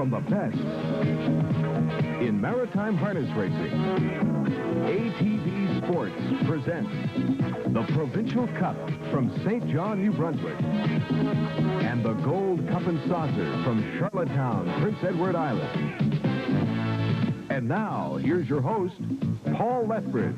from the best in maritime harness racing. ATV Sports presents the Provincial Cup from St. John, New Brunswick, and the Gold Cup and Saucer from Charlottetown, Prince Edward Island. And now, here's your host, Paul Lethbridge.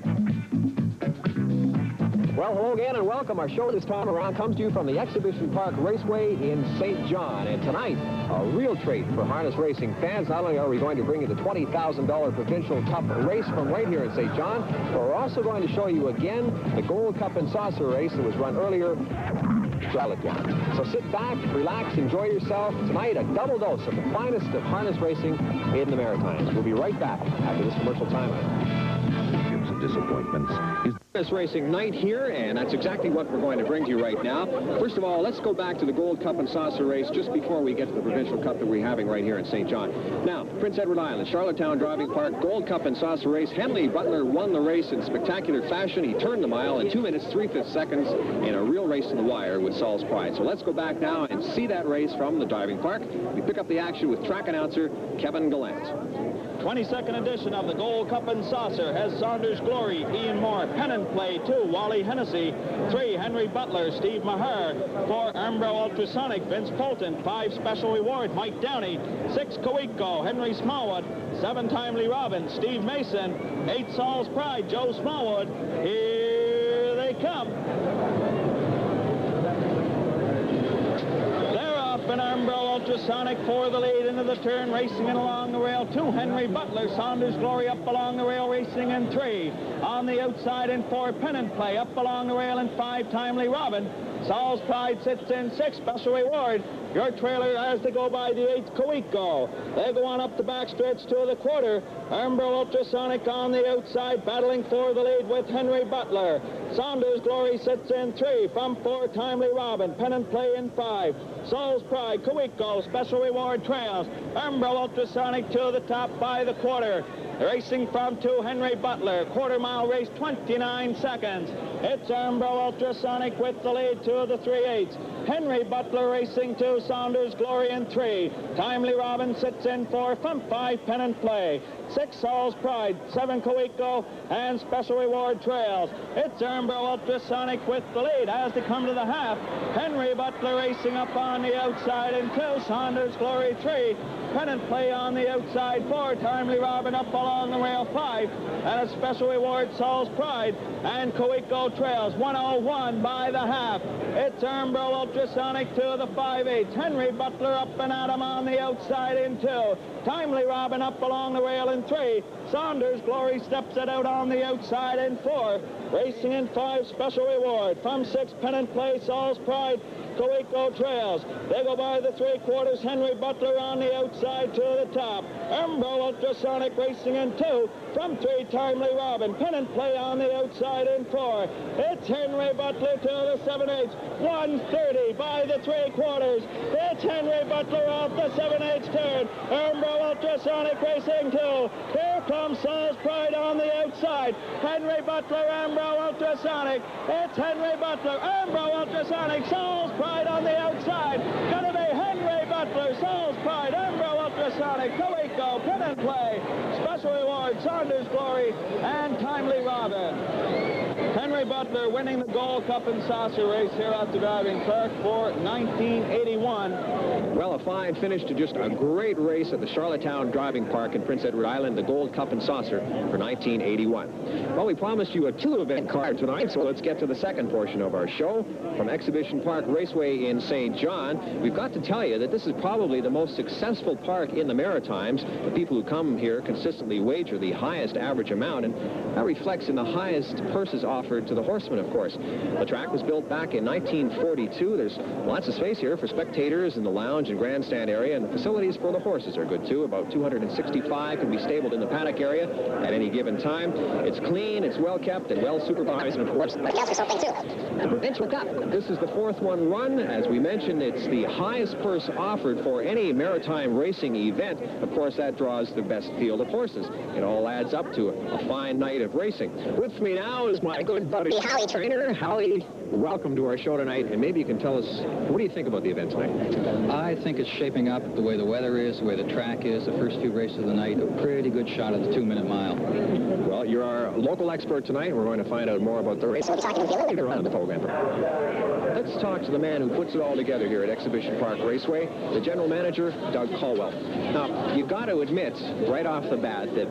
Well, hello again and welcome. Our show this time around comes to you from the Exhibition Park Raceway in St. John. And tonight, a real treat for harness racing fans. Not only are we going to bring you the $20,000 Provincial Cup race from right here in St. John, but we're also going to show you again the Gold Cup and Saucer race that was run earlier Charlottetown. So sit back, relax, enjoy yourself. Tonight, a double dose of the finest of harness racing in the Maritimes. We'll be right back after this commercial timeout. Disappointments. Harness racing night here, and that's exactly what we're going to bring to you right now. First of all, let's go back to the Gold Cup and Saucer race just before we get to the Provincial Cup that we're having right here in St. John. Now, Prince Edward Island, Charlottetown Driving Park, Gold Cup and Saucer race. Henley Butler won the race in spectacular fashion. He turned the mile in 2 minutes, 3/5 seconds in a real race to the wire with Saul's Pride. So let's go back now and see that race from the driving park. We pick up the action with track announcer Kevin Gallant. 22nd edition of the Gold Cup and Saucer has Saunders Glory, Ian Moore, Pennant Play, 2, Wally Hennessy, 3, Henry Butler, Steve Maher, 4, Umbro Ultrasonic, Vince Polton, 5, Special Reward, Mike Downey, 6, Coeco, Henry Smallwood, 7, Timely Robin, Steve Mason, 8, Saul's Pride, Joe Smallwood. Here they come. An Umbro Ultrasonic for the lead into the turn, racing in along the rail. 2, Henry Butler, Saunders Glory up along the rail, racing in 3. On the outside in 4, Pennant Play up along the rail in 5, Timely Robin. Saul's Pride sits in 6, Special Reward. Your trailer has to go by the 8th, Coeco. They go on up the backstretch to the quarter. Umbro Ultrasonic on the outside, battling for the lead with Henry Butler. Saunders Glory sits in 3. From 4, Timely Robin. Pennant Play in 5. Saul's Pride, Coeco, Special Reward trails. Umbro Ultrasonic to the top by the quarter. Racing from 2, Henry Butler. Quarter-mile race, 29 seconds. It's Umbro Ultrasonic with the lead to the 3/8. Henry Butler racing 2, Saunders Glory in 3. Timely Robin sits in 4. From 5, Pennant Play. 6, Saul's Pride. 7, Coeco, and Special Reward trails. It's Umbro Ultrasonic with the lead as they come to the half. Henry Butler racing up on the outside in 2, Saunders Glory 3. Pennant Play on the outside 4, Timely Robin up along the rail 5, and a Special Reward, Saul's Pride, and Coeco trails 1:01 by the half. It's Umbro Ultrasonic to the 5/8. Henry Butler up and at him on the outside in 2. Timely Robin up along the rail in 3. Saunders Glory steps it out on the outside in 4. Racing in 5, Special Reward. From 6, Pennant Play, Saul's Pride, Coeco trails. They go by the 3/4. Henry Butler on the outside to the top. Umbro Ultrasonic racing in 2. From 3, Timely Robin. Pennant Play on the outside in 4. It's Henry Butler to the 7/8. 1:30 by the 3/4. It's Henry Butler off the 7/8 turn. Umbro Ultrasonic racing 2. Here comes Saul's Pride on the outside. Henry Butler, Umbro Ultrasonic. It's Henry Butler, Umbro Ultrasonic, Saul's Pride on the outside. Gonna be Henry Butler, Saul's Pride, Umbro Ultrasonic, Coeco, Pennant Play, Special Reward, Saunders Glory, and Timely Robin. Henry Butler winning the Gold Cup and Saucer race here at the driving park for 1981. Well, a fine finish to just a great race at the Charlottetown Driving Park in Prince Edward Island, the Gold Cup and Saucer for 1981. Well, we promised you a 2-event card tonight, so let's get to the second portion of our show. From Exhibition Park Raceway in St. John, we've got to tell you that this is probably the most successful park in the Maritimes. The people who come here consistently wager the highest average amount, and that reflects in the highest purses offered to the horsemen, of course. The track was built back in 1942. There's lots of space here for spectators in the lounge and grandstand area, and the facilities for the horses are good too. About 265 can be stabled in the paddock area at any given time. It's clean, it's well kept, and well supervised, and of course, the Provincial Cup. This is the 4th one run. As we mentioned, it's the highest purse offered for any maritime racing event. Of course, that draws the best field of horses. It all adds up to a fine night of racing. With me now is my good buddy Howie Trainer. Howie, welcome to our show tonight, and maybe you can tell us, what do you think about the event tonight? I think it's shaping up the way the weather is, the way the track is, the first few races of the night, a pretty good shot at the 2-minute mile. Well, you're our local expert tonight. We're going to find out more about the race. We'll be talking to you later on in the program. Let's talk to the man who puts it all together here at Exhibition Park Raceway, the general manager, Doug Caldwell. Now, you've got to admit right off the bat that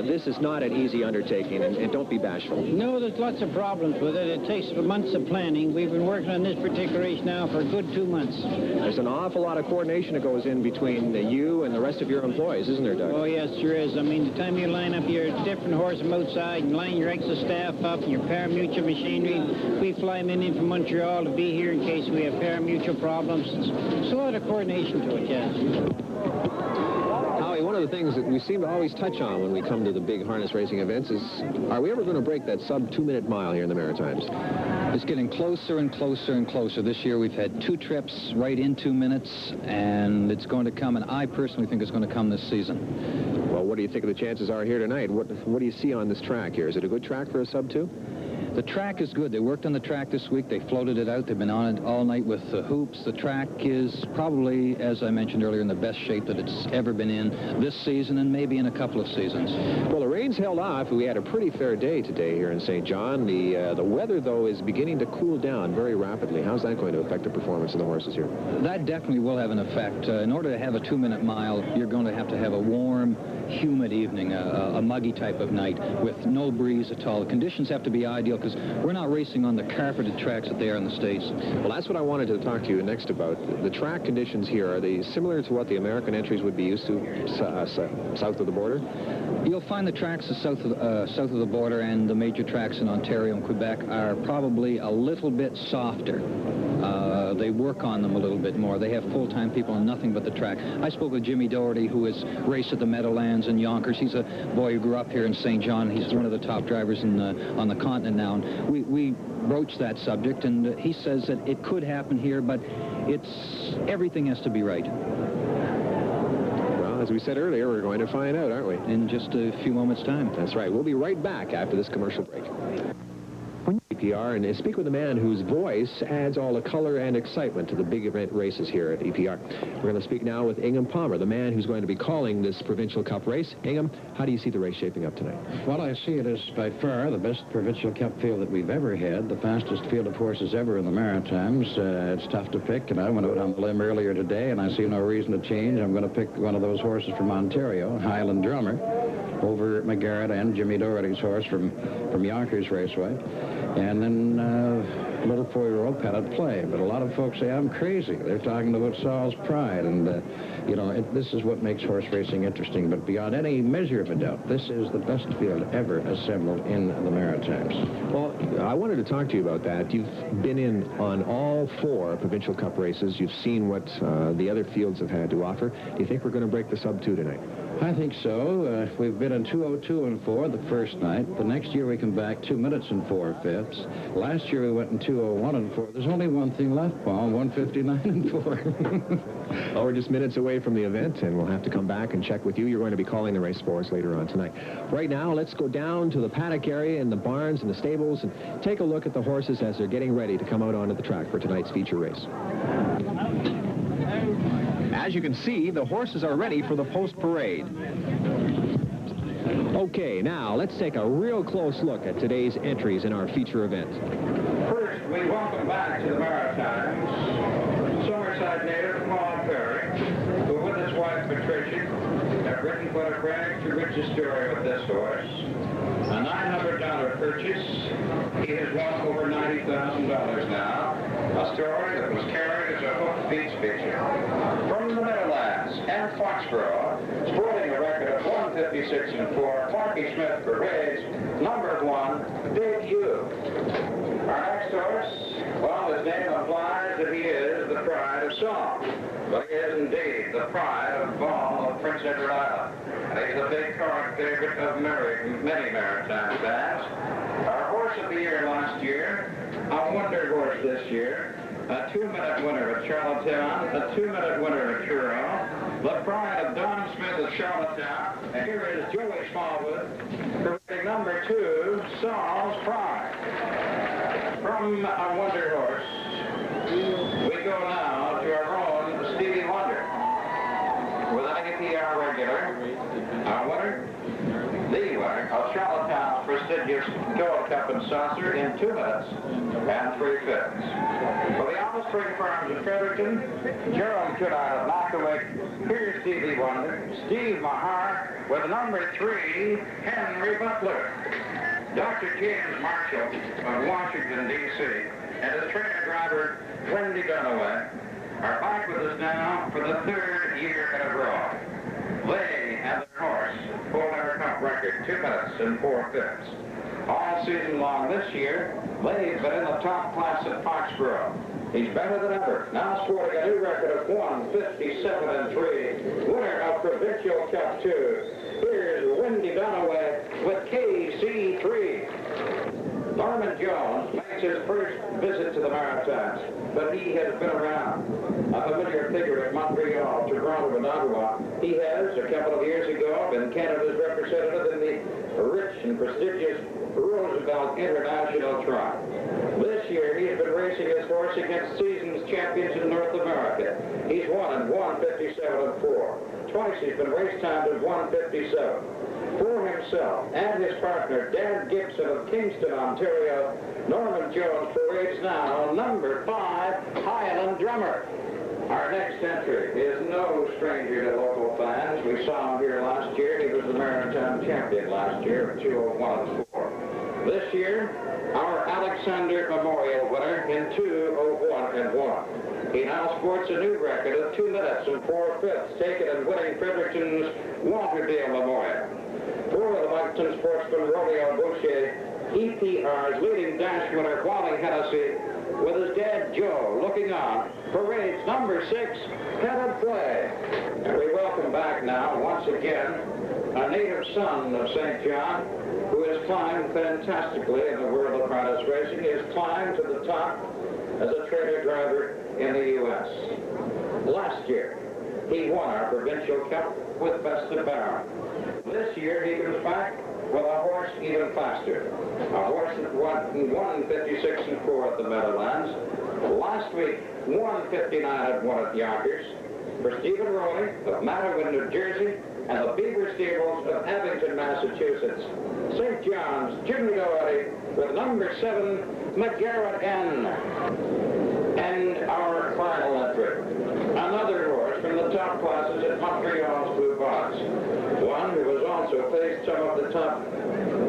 this is not an easy undertaking, and don't be bashful. No, there's lots of problems with it. It takes months of planning. We've been working on this particular race now for a good 2 months. There's an awful lot of coordination that goes in between you and the rest of your employees, isn't there, Doug? Oh, yes, there is. I mean, the time you line up your different horses from outside and line your extra staff up and your pari-mutuel machinery, we fly men in from Montreal to be here in case we have pari-mutuel problems. It's a lot of coordination to it, yes. One of the things that we seem to always touch on when we come to the big harness racing events is, are we ever going to break that sub-2-minute mile here in the Maritimes? It's getting closer and closer and closer. This year we've had 2 trips right in 2 minutes, and it's going to come, and I personally think it's going to come this season. Well, what do you think of the chances are here tonight? What do you see on this track here? Is it a good track for a sub-2? The track is good. They worked on the track this week. They floated it out. They've been on it all night with the hoops. The track is probably, as I mentioned earlier, in the best shape that it's ever been in this season and maybe in a couple of seasons. Well, the rain's held off. We had a pretty fair day today here in St. John. The weather, though, is beginning to cool down very rapidly. How's that going to affect the performance of the horses here? That definitely will have an effect. In order to have a 2-minute mile, you're going to have a warm, humid evening, a muggy type of night with no breeze at all. The conditions have to be ideal because we're not racing on the carpeted tracks that they are in the States. Well, that's what I wanted to talk to you next about. The track conditions here, are they similar to what the American entries would be used to south of the border? You'll find the tracks south of the border and the major tracks in Ontario and Quebec are probably a little bit softer. They work on them a little bit more. They have full-time people on nothing but the track. I spoke with Jimmy Doherty, who has raced at the Meadowlands and Yonkers. He's a boy who grew up here in St. John. He's one of the top drivers on the continent now. And we broached that subject, and he says that it could happen here, but everything has to be right. Well, as we said earlier, we're going to find out, aren't we? In just a few moments' time. That's right. We'll be right back after this commercial break. EPR, and speak with a man whose voice adds all the color and excitement to the big event races here at EPR. We're going to speak now with Ingham Palmer, the man who's going to be calling this Provincial Cup race. Ingham, how do you see the race shaping up tonight? Well, I see it as by far the best Provincial Cup field that we've ever had, the fastest field of horses ever in the Maritimes. It's tough to pick, and I went out on the limb earlier today, and I see no reason to change. I'm going to pick one of those horses from Ontario, Highland Drummer, over McGarrett and Jimmy Doherty's horse from Yonkers Raceway. And then a little 4-year-old Pennant Play. But a lot of folks say I'm crazy. They're talking about Saul's Pride. And, this is what makes horse racing interesting. But beyond any measure of a doubt, this is the best field ever assembled in the Maritimes. Well, I wanted to talk to you about that. You've been in on all 4 Provincial Cup races. You've seen what the other fields have had to offer. Do you think we're going to break the sub-2 tonight? I think so. We've been in 2:02 and 4 the first night. The next year we come back 2 minutes and 4/5. Last year we went in 2:01 and 4. There's only one thing left, Paul, 1:59 and 4. Oh, we're just minutes away from the event, and we'll have to come back and check with you. You're going to be calling the race for us later on tonight. Right now, let's go down to the paddock area and the barns and the stables and take a look at the horses as they're getting ready to come out onto the track for tonight's feature race. As you can see, the horses are ready for the post-parade. Okay, now let's take a real close look at today's entries in our feature event. First, we welcome back to the Maritimes Summerside native Paul Perry, who with his wife Patricia have written quite a brand new rich story with this horse. A $900 purchase. He has won over $90,000 now. A story that was carried as a hooked beats feature. From the Meadowlands and Foxborough, sporting a record of 156 and 4, Clarky Smith parades number 1, Big U. Our next horse, well, his name implies that he is the pride of song. But he is indeed the pride of ball of Prince Edward Island. And he's a big current favorite of many maritime fans. Our horse horse of the year last year, a wonder horse this year, a 2-minute winner at Charlottetown, a 2-minute winner at Truro, the pride of Don Smith at Charlottetown, and here is Joey Smallwood, correcting number 2, Saul's Pride. From a wonder horse, we go now to our own Stevie Wonder. With an APR regular, our winner, the winner of Charlottetown's prestigious Gold Cup and Saucer in 2 minutes and 3/5. For the Alma Spring Farms of Fredericton, Jerome Kudart of Knockaway, here's Stevie Wonder, Steve Mahar with number 3, Henry Butler. Dr. James Marshall of Washington, D.C., and his trainer driver, Wendy Dunaway, are back with us now for the 3rd year in a row. They and their horse hold our cup record 2 minutes and 4/5. All season long this year, they've been in the top class at Foxborough. He's better than ever, now sporting a new record of 1:57.3, winner of Provincial Cup 2. Here's Wendy Dunaway with KC3. Norman Jones makes his first visit to the Maritimes, but he has been around. A familiar figure at Montreal, Toronto, and Ottawa. He has, a couple of years ago, been Canada's representative in the rich and prestigious Roosevelt International Trot. This year, he has been racing his horse against season's champions in North America. He's won in 1:57.4. Twice he's been race timed at 1:57. For himself and his partner, Dan Gibson of Kingston, Ontario, Norman Jones parades now number 5, Highland Drummer. Our next entry is no stranger to local fans. We saw him here last year. He was the Maritime champion last year at 2:01.4. This year, our Alexander Memorial winner in 2:01.1. He now sports a new record of 2 minutes and 4/5, taken in winning Fredericton's Walterdale Memorial. For the Moncton sportsman Romeo Boucher, EPR's leading dash winner Wally Hennessy, with his dad Joe looking on, parades number 6, Pennant Play. And we welcome back now, once again, a native son of St. John, who has climbed fantastically in the world of harness racing. He has climbed to the top as a trainer driver in the U.S. Last year, he won our Provincial Cup with Vested Baron. This year, he comes back with a horse even faster. A horse that won 1:56.4 at the Meadowlands. Last week, 1:59.1 at Yonkers. For Stephen Rowley of Mattawa, New Jersey, and the Beaver Stables of Abington, Massachusetts. St. John's, Jimmy Doherty with number 7, McGarrett N. And our final entry, another horse from the top classes at Montreal's Blue Box. One who has also faced some of the top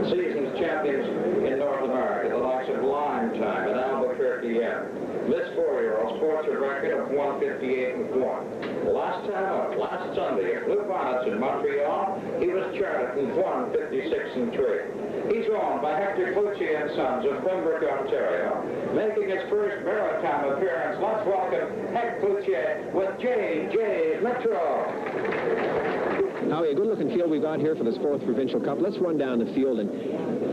season's champions in North America, the likes of Lime Time and Albuquerque N. This 4-year-old sports a record of 1:58.1. Last time out, last Sunday at Blue Bonnets in Montreal, he was charted in 1:56.3. He's owned by Hector Cloutier and Sons of Pembroke, Ontario. Making his first maritime appearance, let's welcome Hector Cloutier with J.J. Metro. Howie, a good-looking field we've got here for this 4th Provincial Cup. Let's run down the field and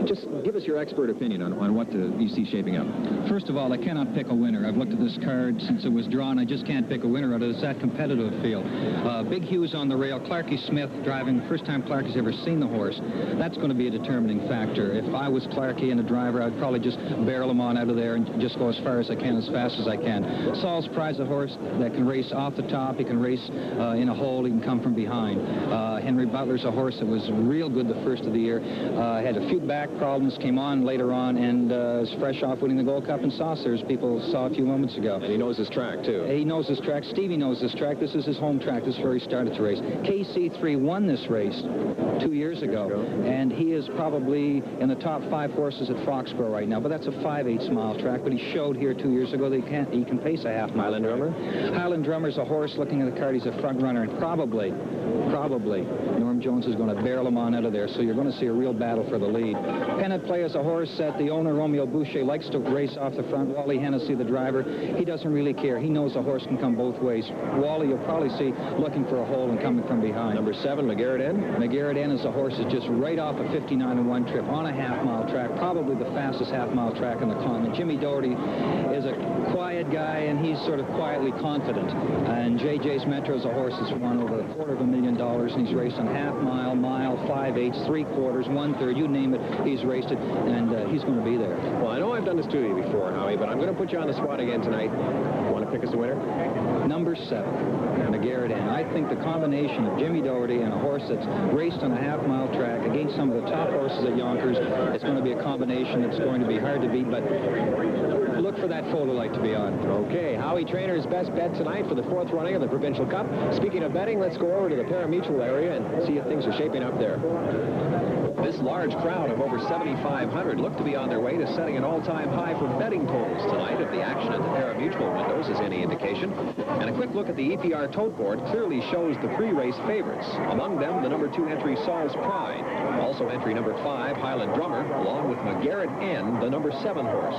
just give us your expert opinion on what you see shaping up. First of all, I cannot pick a winner. I've looked at this card since it was drawn. I just can't pick a winner out of it. It's that competitive field. Big Hughes on the rail. Clarkie Smith driving. First time Clarkie's ever seen the horse. That's going to be a determining factor. If I was Clarkie and a driver, I'd probably just barrel him on out of there and just go as far as I can, as fast as I can. Saul's Pride's a horse that can race off the top. He can race in a hole. He can come from behind. Henry Butler's a horse that was real good the first of the year. Had a few back problems, came on later on, and is fresh off winning the Gold Cup and Saucers, people saw a few moments ago. And he knows his track, too. He knows his track. Stevie knows this track. This is his home track. This is where he started to race. KC3 won this race 2 years ago, and he is probably in the top 5 horses at Foxborough right now, but that's a 5/8 mile track, but he showed here 2 years ago that he can pace a half mile. Highland Drummer? Highland Drummer's a horse, looking at the card, he's a front runner, and probably, Norm Jones is going to barrel him on out of there, so you're going to see a real battle for the lead. Pennant Play is a horse that the owner, Romeo Boucher, likes to race off the front. Wally Hennessy, the driver, he doesn't really really care. He knows the horse can come both ways. Wally, you'll probably see looking for a hole and coming from behind. Number 7, McGarrett N. McGarrett N is a horse that's just right off a 59-1 trip on a half-mile track, probably the fastest half-mile track in the continent. Jimmy Doherty is a quiet guy, and he's sort of quietly confident. And JJ's Metro is a horse that's won over $250,000, and he's raced on half-mile, mile, 5/8, 3/4, 1/3, you name it, he's raced it, and he's going to be there. Well, I know I've done this to you before, Howie, but I'm going to put you on the spot again tonight. Want to pick us the winner? Number 7, McGarrett N. I think the combination of Jimmy Doherty and a horse that's raced on a half-mile track against some of the top horses at Yonkers, it's going to be a combination that's going to be hard to beat, but look for that photo light to be on. Okay, Howie Trainer's best bet tonight for the 4th running of the Provincial Cup. Speaking of betting, let's go over to the pari-mutuel area and see if things are shaping up there. This large crowd of over 7,500 look to be on their way to setting an all-time high for betting totals tonight if the action at the pari-mutuel windows is any indication. And a quick look at the EPR tote board clearly shows the pre-race favorites. Among them, the number 2 entry, Saul's Pride. Also entry number 5, Highland Drummer, along with McGarrett N, the number 7 horse.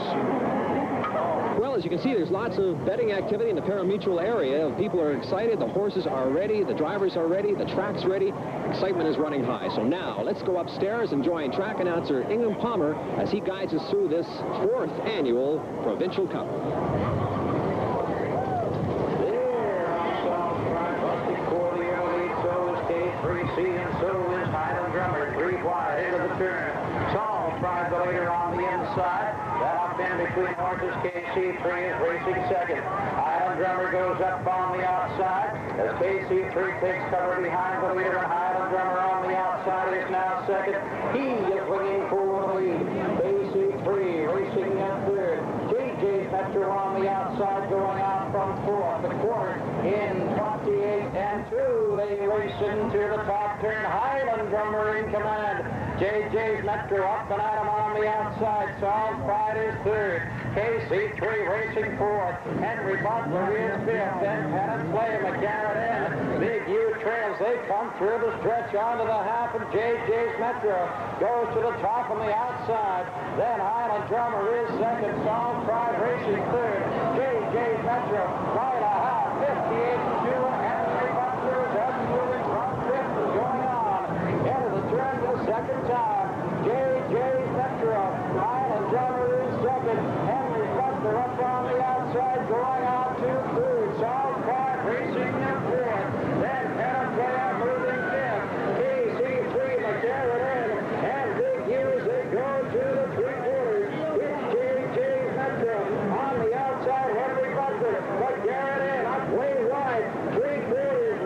Well, as you can see, there's lots of betting activity in the pari-mutuel area. People are excited. The horses are ready. The drivers are ready. The track's ready. Excitement is running high. So now, let's go upstairs and join track announcer Ingham Palmer as he guides us through this 4th annual Provincial Cup. And so is Highland Drummer, 3 wide into the turn. Saul Pride the leader on the inside. That up in between horses, KC3 is racing second. Highland Drummer goes up on the outside as KC3 takes cover behind the leader, and Highland Drummer on the outside is now second. He is winging for the lead. KC3 racing in third. JJ's Metro on the outside going out from 4th. The quarter in 28 and 2. They race into the top turn. Highland Drummer in command. JJ's Metro up and at him on the outside. Saul Pride is third. KC3 racing 4th. Henry Butler is 5th. Then Pennant Play, McGarrett N. Big U trails. They come through the stretch onto the half, and JJ's Metro goes to the top on the outside. Then Highland Drummer is second. Saul Pride racing third. JJ's Metro right a half. 58 and 2. Henry Butler is up moving from 5th and going on into the turn for the second time. JJ's Metro. Highland Drummer is second. Henry Butler up on the outside going on to third. Saul Pride racing in 4th. Then Pennant Play moving 5th. KC3, McGarrett N. And Big Hughes, they go to the 3/4. It's JJ's Metro on the outside. Henry Butler. McGarrett N. up way wide. 3/4.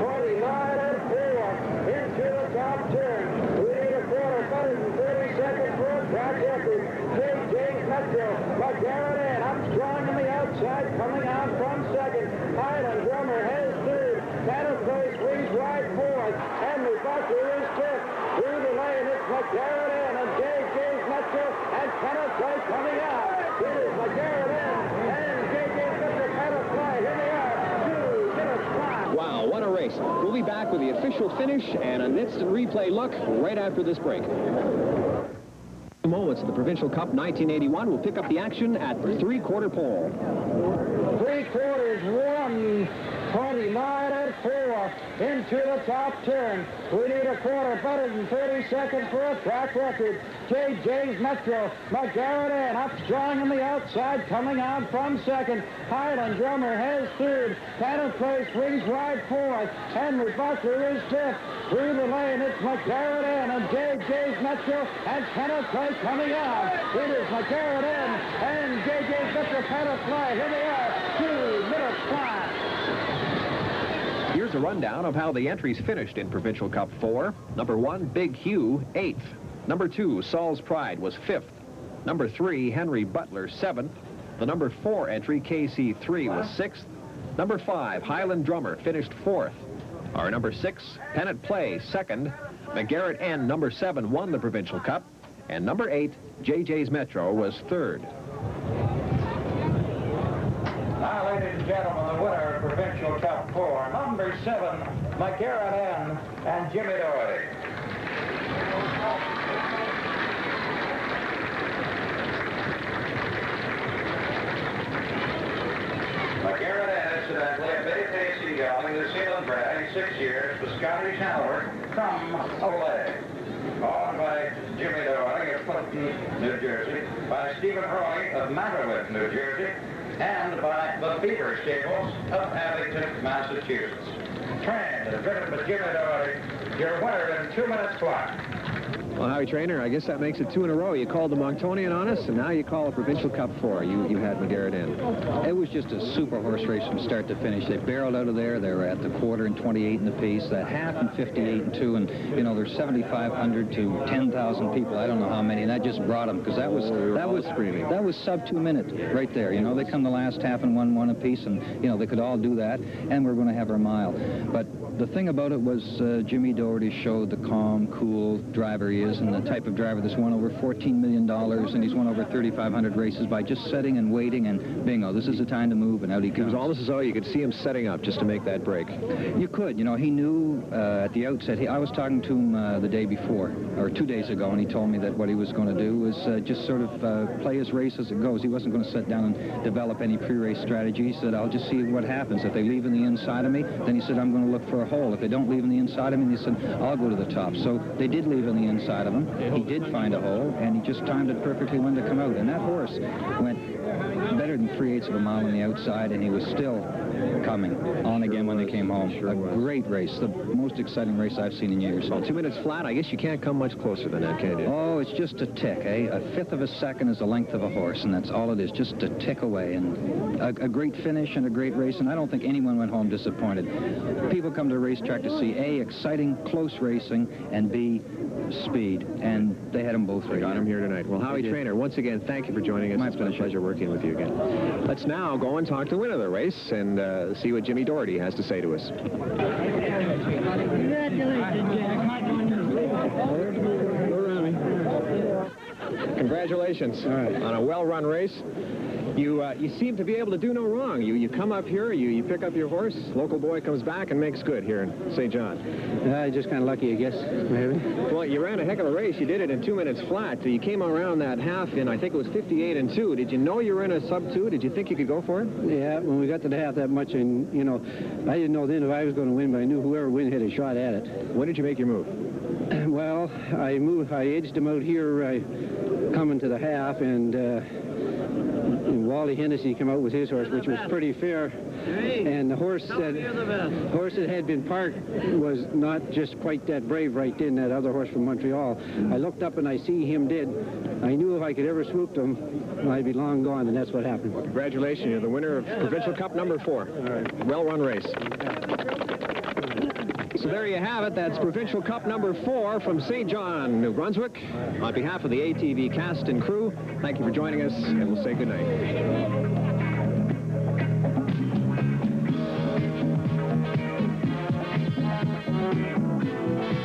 1:49 and 4 into the top turn. We need a quarter better than 30 seconds for a track record. JJ's Metro. McGarrett N. up strong on the outside, coming out from second. Highland Drummer has third. Pennant Play swings right 4th. Henry Butler is 5th. Through the lane, it's McGarrett N. and JJ's Metro and Pennant Play coming out. It is McGarrett N. and JJ's Metro. Pennant Play. Here they are. 2 minutes flat. Wow, what a race. We'll be back with the official finish and an instant replay look right after this break. Moments of the Provincial Cup 1981 will pick up the action at the 3/4 pole. 3/4, 1:29 and 4 into the top turn. We need a quarter better than 30 seconds for a track record. JJ's Metro. McGarrett N. up strong on the outside, coming out from second. Highland Drummer has third. Pennant Play swings wide 4th. Henry Butler is 5th. Through the lane, it's McGarrett N. and JJ's Metro and Pennant Play coming out. It is McGarrett N. and JJ's Metro. Pennant Play. Here they are. 2 minutes flat. Here's a rundown of how the entries finished in Provincial Cup 4. Number 1, Big Hugh, 8th. Number 2, Saul's Pride, was 5th. Number 3, Henry Butler, 7th. The number 4 entry, KC3, was 6th. Number 5, Highland Drummer, finished 4th. Our number 6, Pennant Play, 2nd. McGarrett N, number 7, won the Provincial Cup. And number 8, JJ's Metro, was 3rd. Now, ladies and gentlemen, the winner of Provincial Cup 4, number 7, McGarrett N. and Jimmy Doherty. Exactly, a Bay Pacey gelding, New Zealand bred, 6 years, the Scottish Howler from Olay. Owned by Jimmy Doyle of Clinton, New Jersey, by Stephen Roy of Matterwood, New Jersey, and by the Beaver Stables of Abington, Massachusetts. Trained and driven by Jimmy Doyle, your winner in 2 minutes flat. Well, Howie Trainer, I guess that makes it 2 in a row. You called the Monctonian on us, and now you call a Provincial Cup 4. You had McGarrett in. It was just a super horse race from start to finish. They barreled out of there. They were at the quarter and 28 in the piece, the half and 58 and 2, and you know there's 7,500 to 10,000 people. I don't know how many, and that just brought them because that was sub 2 minutes right there. You know they come the last half and 1 apiece, and you know they could all do that, and we're going to have our mile. But the thing about it was Jimmy Doherty showed the calm, cool driver he is, and the type of driver that's won over $14 million, and he's won over 3,500 races by just sitting and waiting, and bingo, this is the time to move, and out he comes. It was almost as though you could see him setting up just to make that break. You could. You know, he knew at the outset. I was talking to him the day before, or 2 days ago, and he told me that what he was going to do was just sort of play his race as it goes. He wasn't going to sit down and develop any pre-race strategy. He said, I'll just see what happens. If they leave in the inside of me, then he said, I'm going to look for a hole. If they don't leave in the inside of me, he said, I'll go to the top. So they did leave in the inside of him. He did find a hole, and he just timed it perfectly when to come out. And that horse went better than 3/8 of a mile on the outside, and he was still coming on again when they came home. A great race, the most exciting race I've seen in years. Well, 2 minutes flat, I guess you can't come much closer than that, can you? Oh, it's just a tick, eh? 1/5 of a second is the length of a horse, and that's all it is, just a tick away. And a great finish and a great race, and I don't think anyone went home disappointed. People come to the racetrack to see A, exciting, close racing, and B, speed, and they had them both right. Got him here tonight. Well, Howie Trainer, once again, thank you for joining us. My It's been a pleasure working with you again. Let's now go and talk to the winner of the race and see what Jimmy Doherty has to say to us. Congratulations on a well-run race. You seem to be able to do no wrong. You come up here, you pick up your horse, local boy comes back and makes good here in St. John. Just kind of lucky, I guess, maybe. Well, you ran a heck of a race. You did it in 2 minutes flat. You came around that half in, I think it was 58 and 2. Did you know you were in a sub 2? Did you think you could go for it? Yeah, when we got to the half that much, and, you know, I didn't know then if I was going to win, but I knew whoever win had a shot at it. When did you make your move? Well, I edged him out here coming to the half, and Wally Hennessy came out with his horse, which was pretty fair. And the horse that had been parked was not just quite that brave right then, that other horse from Montreal. I looked up and I see him dead. I knew if I could ever swoop him, I'd be long gone, and that's what happened. Well, congratulations. You're the winner of Provincial Cup number 4. All right. Well-run race. So there you have it. That's Provincial Cup number 4 from St. John, New Brunswick. On behalf of the ATV cast and crew, thank you for joining us, and we'll say good night.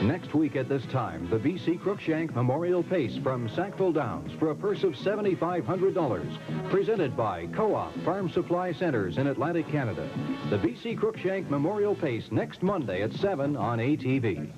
Next week at this time, the B.C. Cruikshank Memorial Pace from Sackville Downs for a purse of $7,500. Presented by Co-op Farm Supply Centers in Atlantic Canada. The B.C. Cruikshank Memorial Pace next Monday at 7 on ATV.